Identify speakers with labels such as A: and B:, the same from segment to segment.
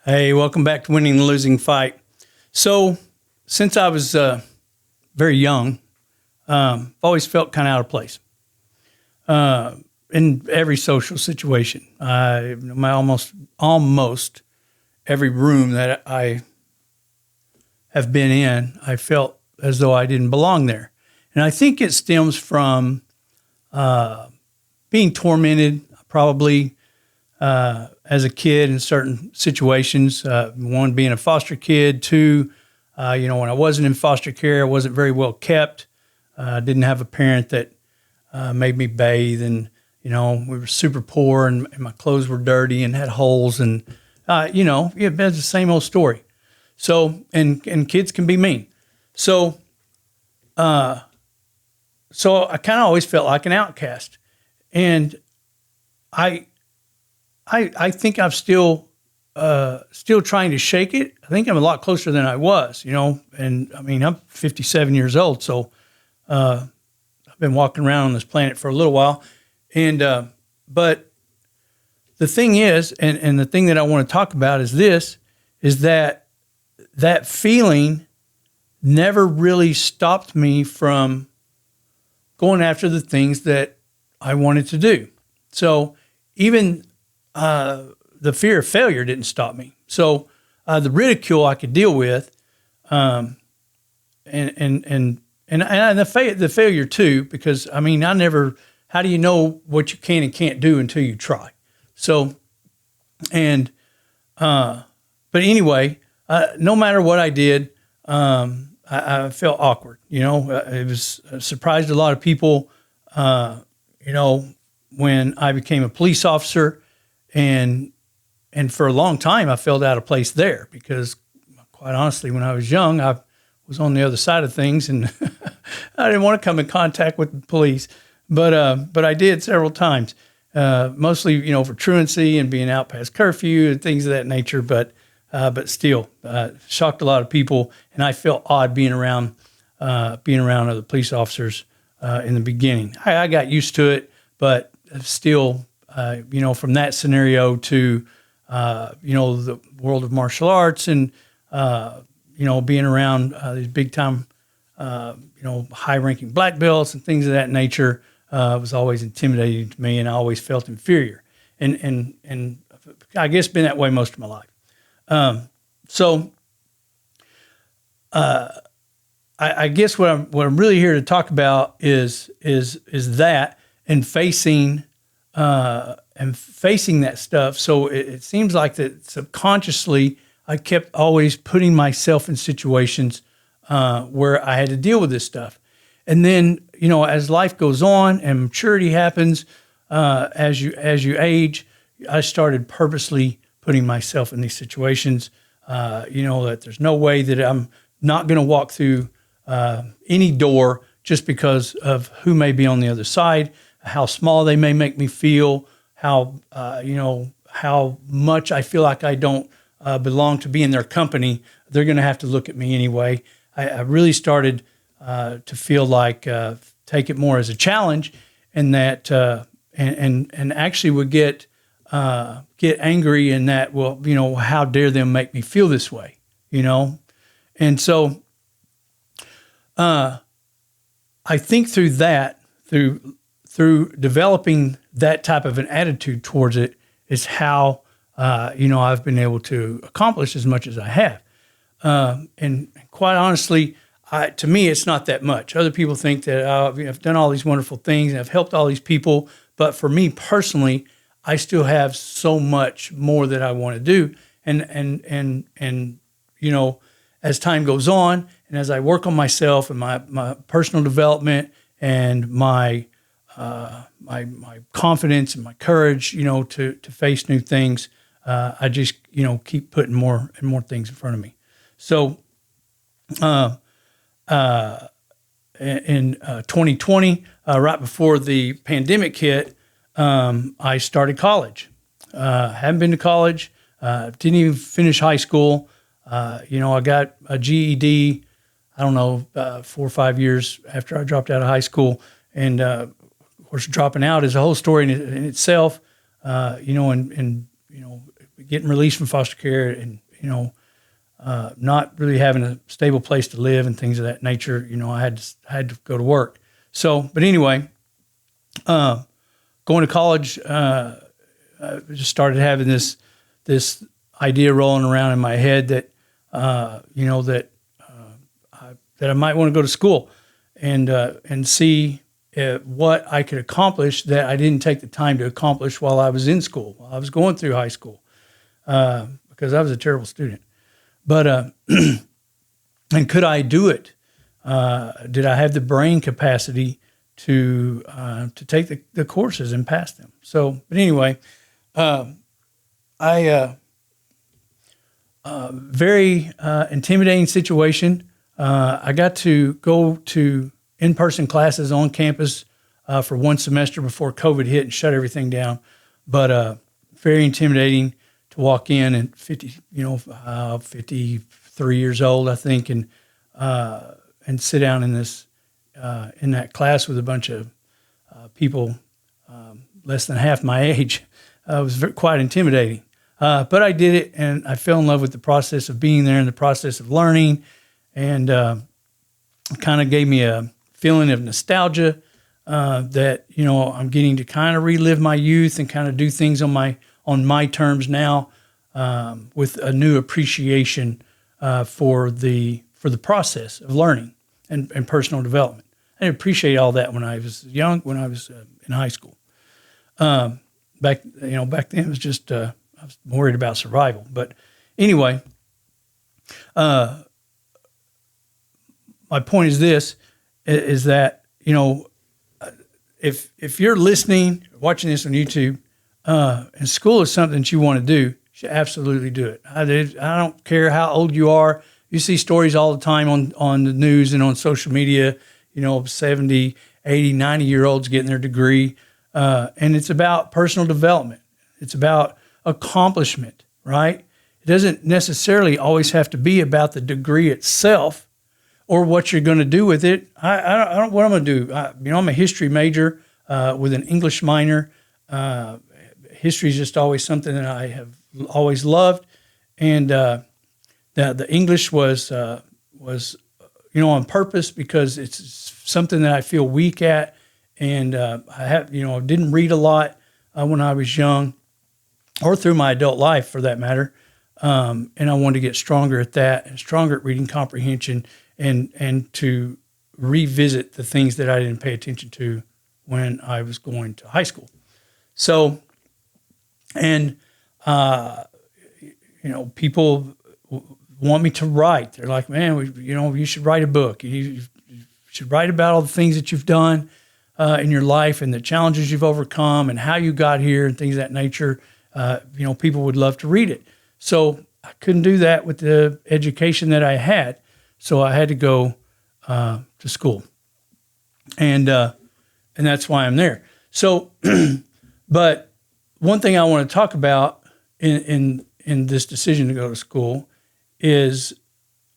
A: Hey, welcome back to Winning the Losing Fight. So, since I was very young, I've always felt kind of out of place in every social situation. Almost every room that I have been in, I felt as though I didn't belong there. And I think it stems from being tormented, probably as a kid in certain situations. One, being a foster kid. Two, when I wasn't in foster care, I wasn't very well kept. Didn't have a parent that made me bathe, and we were super poor, and my clothes were dirty and had holes, and it's the same old story. So, and kids can be mean. So I kind of always felt like an outcast, and I think I'm still trying to shake it. I think I'm a lot closer than I was, and I mean, I'm 57 years old. So, I've been walking around on this planet for a little while. And, but the thing is, and the thing that I want to talk about is that feeling never really stopped me from going after the things that I wanted to do. So even, the fear of failure didn't stop me. So the ridicule I could deal with, and the failure too, because I mean, how do you know what you can and can't do until you try? So, but anyway, no matter what I did, I felt awkward. It was surprised a lot of people, when I became a police officer. And for a long time, I felt out of place there because, quite honestly, when I was young, I was on the other side of things, and I didn't want to come in contact with the police. But I did several times, mostly for truancy and being out past curfew and things of that nature. But still, shocked a lot of people, and I felt odd being around other police officers in the beginning. I got used to it, but still. From that scenario to, the world of martial arts and, being around these big time, high ranking black belts and things of that nature was always intimidating to me, and I always felt inferior. And I guess been that way most of my life. I guess what I'm really here to talk about is that and facing that stuff. So it seems like that subconsciously I kept always putting myself in situations where I had to deal with this stuff. And then, as life goes on and maturity happens, as you age, I started purposely putting myself in these situations, that there's no way that I'm not going to walk through any door just because of who may be on the other side, how small they may make me feel, how much I feel like I don't belong to be in their company. They're going to have to look at me anyway. I really started to feel like take it more as a challenge, and that and actually would get angry in that, well, how dare them make me feel this way, And so I think through developing that type of an attitude towards it is how, I've been able to accomplish as much as I have. And quite honestly, to me, it's not that much. Other people think that I've done all these wonderful things and I've helped all these people. But for me personally, I still have so much more that I want to do. And as time goes on and as I work on myself and my personal development and my confidence and my courage, to face new things, I just, keep putting more and more things in front of me. So, in 2020, right before the pandemic hit, I started college. Haven't been to college, didn't even finish high school. I got a GED I don't know, 4 or 5 years after I dropped out of high school. And of course, dropping out is a whole story in itself, and getting released from foster care and, not really having a stable place to live and things of that nature. I had to go to work. So, but anyway, going to college, I just started having this idea rolling around in my head that, that I might want to go to school and see what I could accomplish that I didn't take the time to accomplish while I was in school, while I was going through high school, because I was a terrible student. But and could I do it? Did I have the brain capacity to take the courses and pass them? So, but anyway, very intimidating situation. I got to go to in-person classes on campus for one semester before COVID hit and shut everything down. But very intimidating to walk in and 53 years old, I think, and sit down in that class with a bunch of people less than half my age. It was quite intimidating. But I did it, and I fell in love with the process of being there and the process of learning, and kind of gave me a feeling of nostalgia that I'm getting to kind of relive my youth and kind of do things on my terms now, with a new appreciation for the process of learning and personal development. I didn't appreciate all that when I was young, when I was in high school. Back then it was just I was worried about survival. But anyway, my point is this: is that if you're listening, watching this on YouTube, and school is something that you want to do, you should absolutely do it. I don't care how old you are. You see stories all the time on the news and on social media, 70, 80, 90-year-olds getting their degree. And it's about personal development. It's about accomplishment, right? It doesn't necessarily always have to be about the degree itself or what you're going to do with it. I don't what I'm going to do. I'm a history major with an English minor. History is just always something that I have always loved. And the English was on purpose because it's something that I feel weak at, and I didn't read a lot when I was young, or through my adult life for that matter, and I wanted to get stronger at that and stronger at reading comprehension and to revisit the things that I didn't pay attention to when I was going to high school. So, and people want me to write. They're like, man, you should write a book. You should write about all the things that you've done in your life and the challenges you've overcome and how you got here and things of that nature. People would love to read it. So I couldn't do that with the education that I had. So I had to go to school, and that's why I'm there. So, but one thing I want to talk about in this decision to go to school is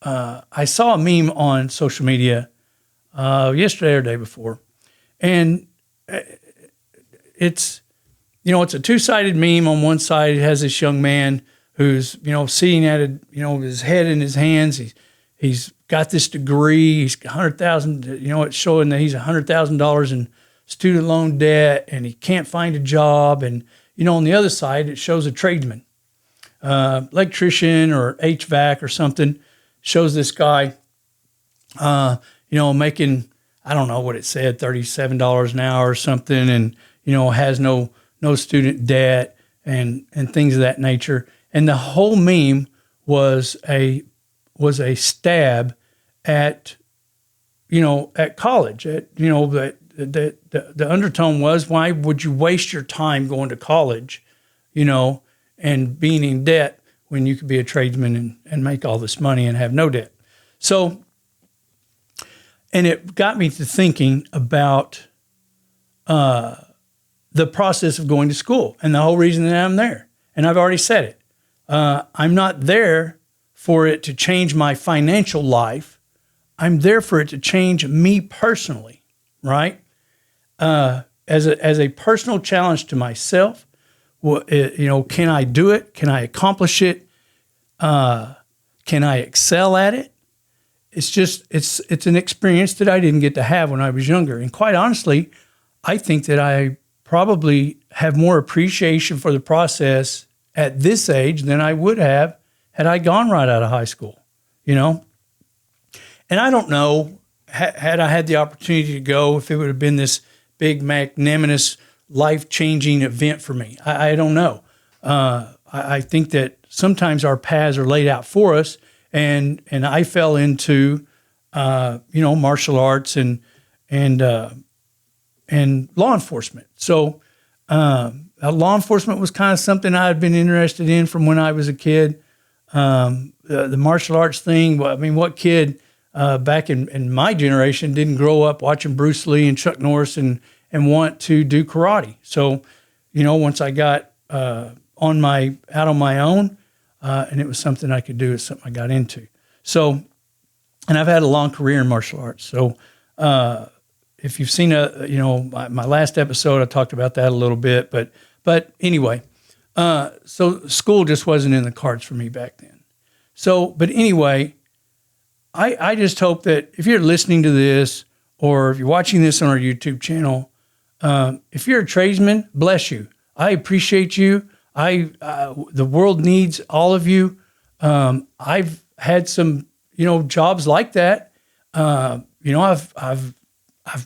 A: I saw a meme on social media yesterday or the day before, and it's a two-sided meme. On one side, it has this young man who's sitting at his head in his hands. He's got this degree. He's $100,000. It's showing that he's $100,000 in student loan debt, and he can't find a job. And on the other side, it shows a tradesman, electrician or HVAC or something. Shows this guy, making, I don't know what it said, $37 an hour or something, and has no student debt and things of that nature. And the whole meme was a stab at at college. The undertone was, why would you waste your time going to college, and being in debt when you could be a tradesman and make all this money and have no debt? So, and it got me to thinking about the process of going to school and the whole reason that I'm there. And I've already said it. I'm not there for it to change my financial life. I'm there for it to change me personally, right? As a personal challenge to myself. Well, can I do it? Can I accomplish it? Can I excel at it? It's an experience that I didn't get to have when I was younger. And quite honestly, I think that I probably have more appreciation for the process at this age than I would have had I gone right out of high school, And I don't know, had I had the opportunity to go, if it would have been this big, magnanimous, life-changing event for me. I don't know. I think that sometimes our paths are laid out for us, and I fell into, martial arts and law enforcement. So law enforcement was kind of something I had been interested in from when I was a kid. The martial arts thing, what kid back in my generation didn't grow up watching Bruce Lee and Chuck Norris and want to do karate? So, once I got out on my own, and it was something I could do, it's something I got into. So, and I've had a long career in martial arts. So, if you've seen my last episode, I talked about that a little bit, but anyway, so school just wasn't in the cards for me back then. So, but anyway, I just hope that if you're listening to this or if you're watching this on our YouTube channel, if you're a tradesman, bless you. I appreciate you. The world needs all of you. I've had some, jobs like that. I've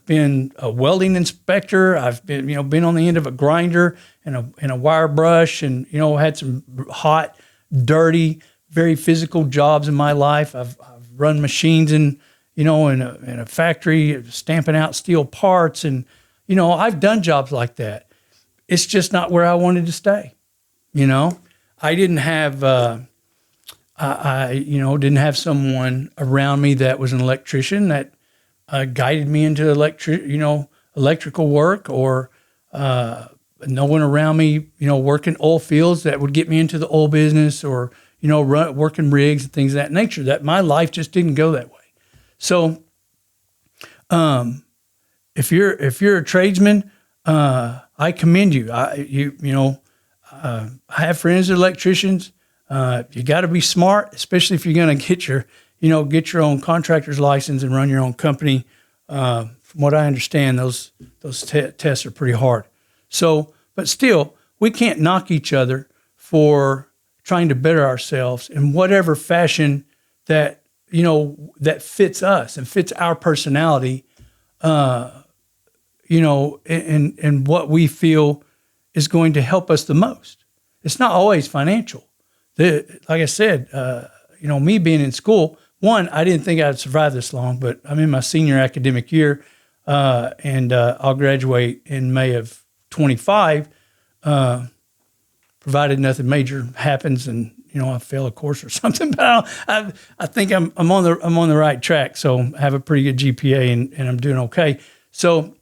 A: been a welding inspector. I've been on the end of a grinder and a wire brush, and had some hot, dirty, very physical jobs in my life. I've run machines in a factory, stamping out steel parts, and I've done jobs like that. It's just not where I wanted to stay. I didn't have I didn't have someone around me that was an electrician that guided me into electrical work, or no one around me, working oil fields that would get me into the oil business, or working rigs and things of that nature. That my life just didn't go that way. So, if you're a tradesman, I commend you. I have friends that are electricians. You got to be smart, especially if you're going to get your own contractor's license and run your own company. From what I understand, those tests are pretty hard. So, but still, we can't knock each other for trying to better ourselves in whatever fashion that fits us and fits our personality. And what we feel is going to help us the most. It's not always financial. Like I said, me being in school, one, I didn't think I'd survive this long, but I'm in my senior academic year, and I'll graduate in May of 25, provided nothing major happens and I fail a course or something. But I think I'm on the right track. So I have a pretty good GPA and I'm doing okay. So,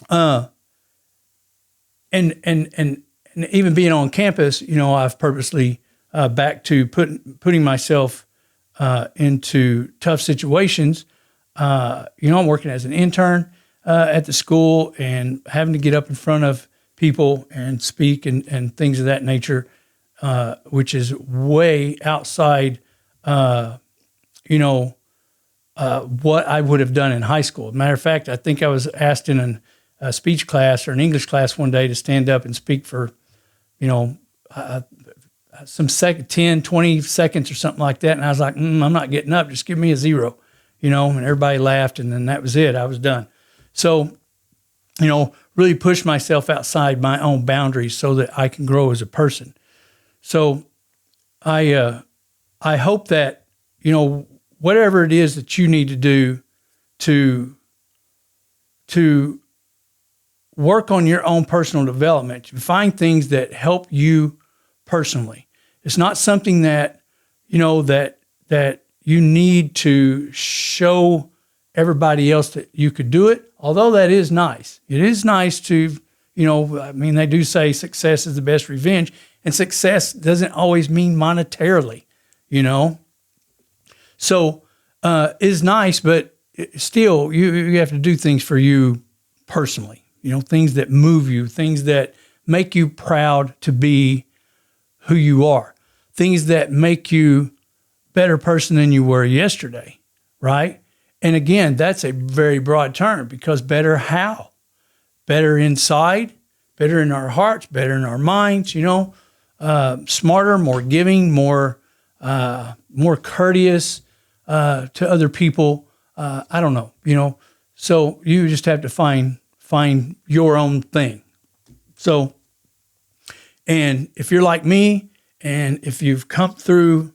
A: and even being on campus, I've purposely back to putting myself into tough situations. I'm working as an intern at the school and having to get up in front of people and speak and things of that nature, which is way outside, what I would have done in high school. As a matter of fact, I think I was asked in a speech class or an English class one day to stand up and speak for, some 10, 20 seconds or something like that. And I was like, I'm not getting up. Just give me a 0, and everybody laughed, and then that was it. I was done. So, really push myself outside my own boundaries so that I can grow as a person. So I hope that, whatever it is that you need to do to work on your own personal development, find things that help you personally. It's not something that, that you need to show everybody else that you could do it, although that is nice. It is nice to, they do say success is the best revenge, and success doesn't always mean monetarily, So is nice, but still, you have to do things for you personally. Things that move you, things that make you proud to be who you are, things that make you a better person than you were yesterday, right? And again, that's a very broad term, because better how? Better inside, better in our hearts, better in our minds, smarter, more giving, more courteous to other people. I don't know, so you just have to find your own thing. So, and if you're like me, and if you've come through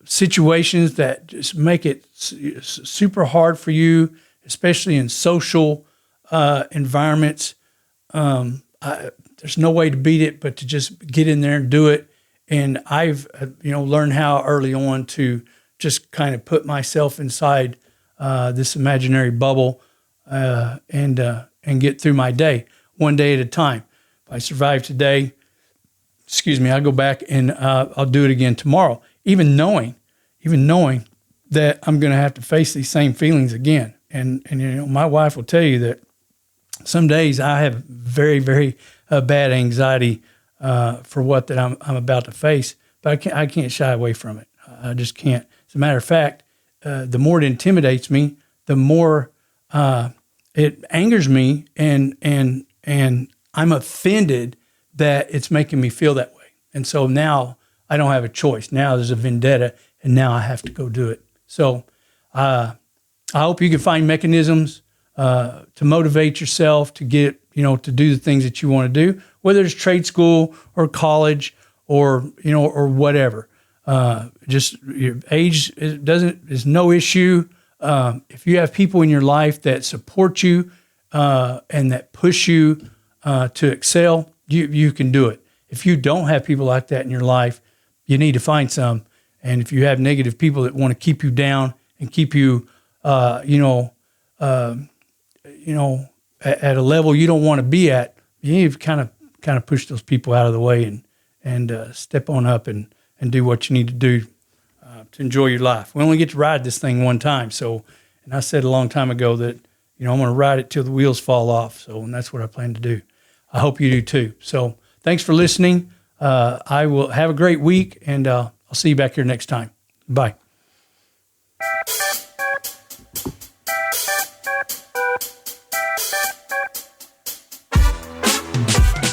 A: situations that just make it super hard for you, especially in social environments, there's no way to beat it but to just get in there and do it. And I've learned how early on to just kind of put myself inside this imaginary bubble and get through my day one day at a time. If I survive today, I'll go back and I'll do it again tomorrow, even knowing that I'm going to have to face these same feelings again. And my wife will tell you that some days I have very, very bad anxiety for what that I'm about to face, but I can't shy away from it. I just can't. As a matter of fact, the more it intimidates me, the more it angers me, and I'm offended that it's making me feel that way. And so now I don't have a choice. Now there's a vendetta, and now I have to go do it. So I hope you can find mechanisms to motivate yourself to get, to do the things that you want to do, whether it's trade school or college or whatever. Just your age is no issue. If you have people in your life that support you and that push you to excel, you can do it. If you don't have people like that in your life, you need to find some. And if you have negative people that want to keep you down and keep you, at a level you don't want to be at, you need to kind of push those people out of the way and step on up and do what you need to do to enjoy your life. We only get to ride this thing one time. So, and I said a long time ago that, I'm going to ride it till the wheels fall off. So, and that's what I plan to do. I hope you do too. So thanks for listening. I will have a great week, and I'll see you back here next time. Bye.